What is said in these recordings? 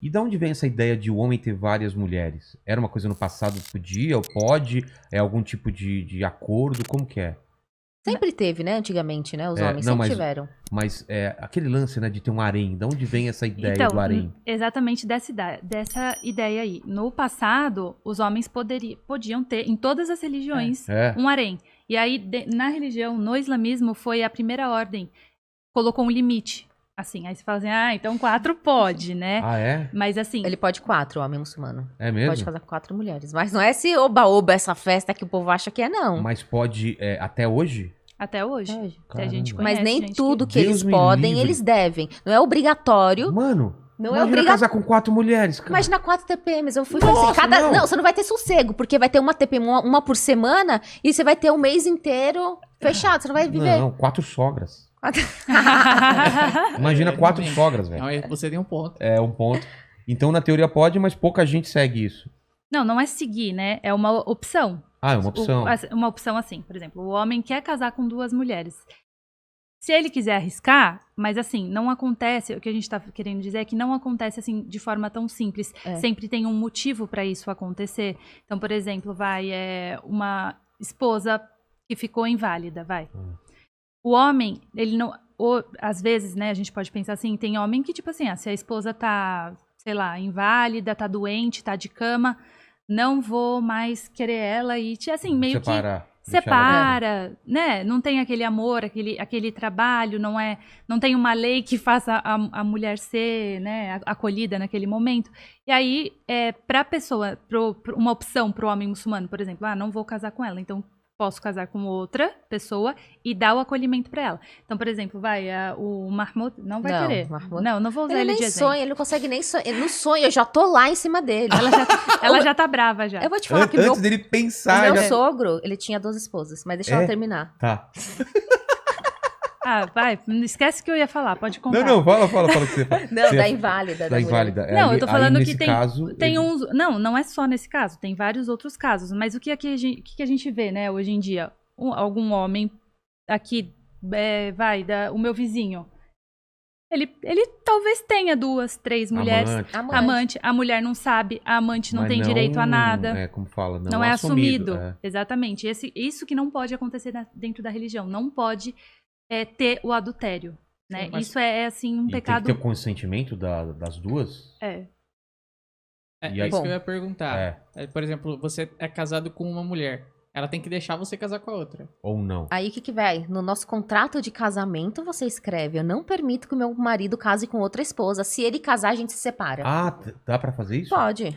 E de onde vem essa ideia de o homem ter várias mulheres? Era uma coisa no passado, podia ou pode? É algum tipo de acordo? Como que é? Sempre teve, né? Antigamente, né? Os homens não, sempre mas- tiveram. Mas aquele lance, né, de ter um harém, de onde vem essa ideia Então, do harém? exatamente dessa ideia aí. No passado, os homens podiam ter, em todas as religiões, um harém. E aí, na religião, no islamismo, foi a primeira ordem. Colocou um limite. Assim, aí você fala assim, então 4 pode, né? Ah, é? Mas assim... Ele pode 4, o homem muçulmano. É mesmo? Pode casar com 4 mulheres. Mas não é esse oba-oba, essa festa que o povo acha que é, não. Mas pode até hoje? Até hoje. Até hoje. A gente Caramba. conhece, Mas nem gente tudo que Deus eles me podem, livre. eles devem. Não é obrigatório. Mano, Não é imagina obrigatório. casar com 4 mulheres, cara. Imagina 4 TPMs, eu fui Nossa, fazer não. Não, você não vai ter sossego, porque vai ter uma TPM, uma por semana, e você vai ter o mês inteiro fechado, você não vai viver. Não, 4 sogras. que- Imagina 4 Realmente. sogras, velho. Não, aí você tem um ponto. É um ponto. Então, na teoria pode, mas pouca gente segue isso. Não é seguir, né? É uma opção. Ah, é uma opção. Uma opção assim, por exemplo, o homem quer casar com 2 mulheres. Se ele quiser arriscar, mas assim, não acontece, o que a gente tá querendo dizer é que não acontece assim de forma tão simples. Sempre tem um motivo para isso acontecer. Então, por exemplo, uma esposa que ficou inválida, O homem, ele não... às vezes, né, a gente pode pensar assim, tem homem que, tipo assim, se a esposa tá, sei lá, inválida, tá doente, tá de cama, não vou mais querer ela e, assim, meio que... Separa, né? Não tem aquele amor, aquele trabalho, não tem uma lei que faça a mulher ser, né, acolhida naquele momento. E aí, pra pessoa, uma opção pro homem muçulmano, por exemplo, não vou casar com ela, então posso casar com outra pessoa e dar o acolhimento pra ela. Então, por exemplo, o Mahmoud não vai querer. Mahmoud... Não vou usar ele de nem exemplo. sonha, ele não consegue nem sonhar. No sonho, eu já tô lá em cima dele. Ela já tá brava já. Eu vou te falar que Antes dele pensar... meu sogro, ele tinha 12 esposas, mas deixa ela terminar. Tá. Vai, não esquece que eu ia falar, pode contar. Não, fala o que você fala. Não, da inválida. Da inválida. Não, eu tô falando que tem uns... Não é só nesse caso, tem vários outros casos. Mas o que a gente vê, né, hoje em dia? Algum homem aqui, o meu vizinho, ele talvez tenha 2, 3 mulheres. Amante. A mulher não sabe, a amante não tem direito a nada. Como fala, não é assumido. Exatamente. Isso que não pode acontecer dentro da religião. Não pode ter o adultério. Né? Sim, isso é assim um pecado. Tem que ter o consentimento das duas? Isso que eu ia perguntar. Por exemplo, você é casado com uma mulher. Ela tem que deixar você casar com a outra. Ou não? Aí o que vai? No nosso contrato de casamento você escreve: eu não permito que o meu marido case com outra esposa. Se ele casar, a gente se separa. Dá pra fazer isso? Pode.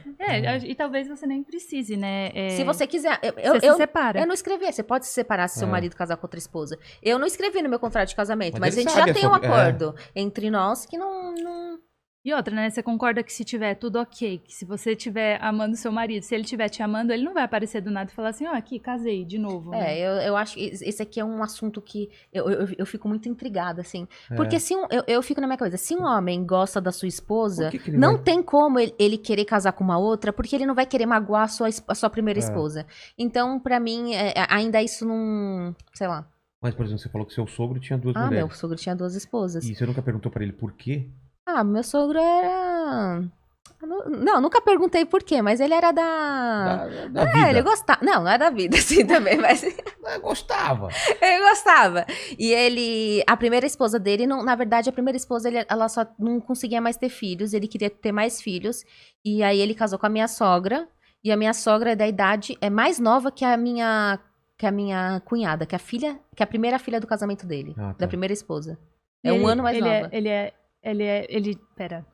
E talvez você nem precise, né? Se você quiser. Você se separa. Eu não escrevi. Você pode se separar se seu marido casar com outra esposa. Eu não escrevi no meu contrato de casamento, mas a gente já tem um acordo entre nós que não... E outra, né? Você concorda que se tiver tudo ok, que se você estiver amando seu marido, se ele estiver te amando, ele não vai aparecer do nada e falar assim, aqui, casei de novo. Né? Eu acho que esse aqui é um assunto que eu fico muito intrigada, assim. Porque eu fico na minha cabeça, se um homem gosta da sua esposa, não tem como ele querer casar com uma outra, porque ele não vai querer magoar a sua primeira esposa. Então, pra mim, ainda isso não... Sei lá. Mas, por exemplo, você falou que seu sogro tinha 2 mulheres. Meu sogro tinha 2 esposas. E você nunca perguntou pra ele por quê? Meu sogro era... Não, nunca perguntei por quê, mas ele era da vida. Ele gostava. Não é da vida, assim, também, mas... Gostava. Ele gostava. E a primeira esposa dele, na verdade, a primeira esposa, ela só não conseguia mais ter filhos, ele queria ter mais filhos, e aí ele casou com a minha sogra, e a minha sogra é da idade, é mais nova que a minha cunhada, que é a primeira filha do casamento dele, da primeira esposa. É um ano mais nova. Pera.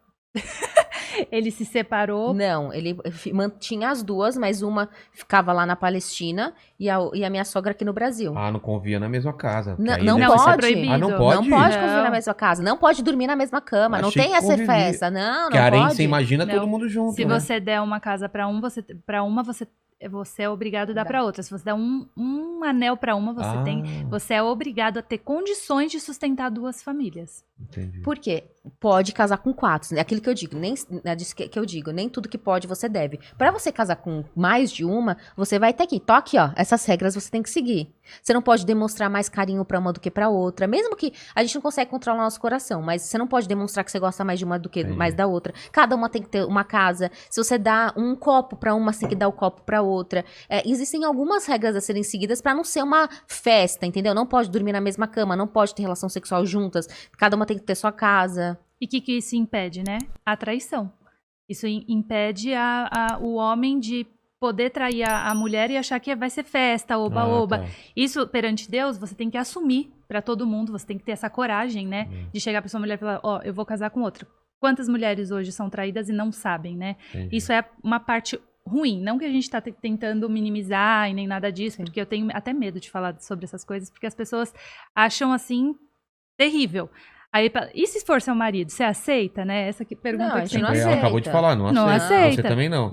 Ele se separou? Não, ele mantinha as duas, mas uma ficava lá na Palestina e a minha sogra aqui no Brasil. Não convia na mesma casa. Não pode. É proibido. Não pode? Não pode conviver na mesma casa. Não pode dormir na mesma cama. Não tem essa festa. Não pode. Você imagina todo mundo junto. Se você der uma casa pra você é obrigado a dar pra outra. Se você der um anel pra uma, você é obrigado a ter condições de sustentar 2 famílias. Entendi. Por quê? pode casar com 4. É aquilo que eu digo, nem tudo que pode você deve. Pra você casar com mais de uma, você vai ter aqui, toque, ó, essas regras você tem que seguir. Você não pode demonstrar mais carinho pra uma do que pra outra, mesmo que a gente não consegue controlar nosso coração, mas você não pode demonstrar que você gosta mais de uma do que mais da outra. Cada uma tem que ter uma casa. Se você dá um copo pra uma, você tem que dar o copo pra outra. Existem algumas regras a serem seguidas pra não ser uma festa, entendeu? Não pode dormir na mesma cama, não pode ter relação sexual juntas, cada uma tem que ter sua casa. E o que isso impede, né? A traição. Isso impede o homem de poder trair a mulher e achar que vai ser festa, oba-oba. Tá. Isso, perante Deus, você tem que assumir pra todo mundo, você tem que ter essa coragem, né? De chegar pra sua mulher e falar, ó, eu vou casar com outra. Quantas mulheres hoje são traídas e não sabem, né? Entendi. Isso é uma parte ruim. Não que a gente tá tentando minimizar e nem nada disso, porque eu tenho até medo de falar sobre essas coisas, porque as pessoas acham, assim, terrível. Aí, e se for seu marido, você aceita, né? Essa pergunta Não, a que gente sempre não Ela aceita. acabou de falar, não Não aceita. Você aceita. também não.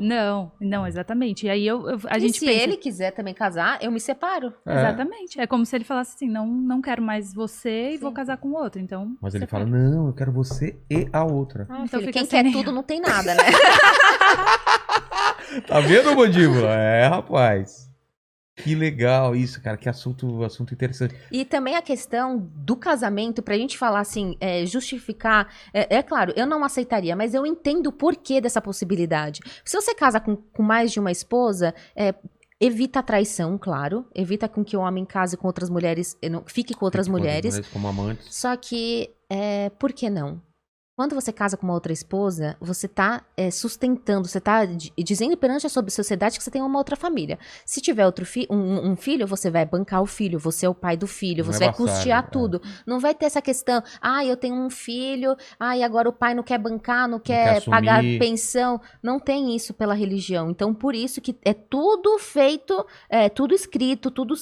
Não, exatamente. E aí a E gente se pensa... ele quiser também casar, eu me separo. Exatamente. É como se ele falasse assim, não quero mais você e Sim. vou casar com outro. Então, Mas ele separa. fala, não, eu quero você e a outra. Ah, Então filho, fica quem sem quer nenhum. tudo não tem nada, né? Tá vendo, mandíbula? É, rapaz. Que legal isso, cara. Que assunto interessante. E também a questão do casamento, pra gente falar assim, justificar. É claro, eu não aceitaria, mas eu entendo o porquê dessa possibilidade. Se você casa com mais de uma esposa, evita a traição, claro. Evita com que o homem case com outras mulheres, fique com outras mulheres. Como amantes. Só que, por que não? Quando você casa com uma outra esposa, você tá sustentando, você tá dizendo perante a sociedade que você tem uma outra família. Se tiver outro um filho, você vai bancar o filho, você é o pai do filho, Não você é vai custear bastardo, tudo. Não vai ter essa questão, eu tenho um filho, e agora o pai não quer bancar, não quer assumir. pagar pensão. Não tem isso pela religião. Então, por isso que é tudo feito, tudo escrito, tudo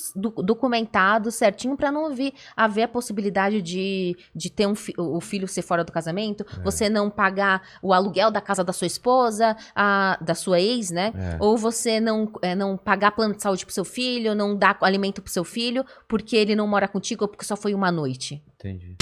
documentado certinho, pra não haver a possibilidade de ter o filho ser fora do casamento. Você não pagar o aluguel da casa da sua esposa, da sua ex, né? Ou você não pagar plano de saúde pro seu filho, não dar alimento pro seu filho, porque ele não mora contigo ou porque só foi uma noite. Entendi.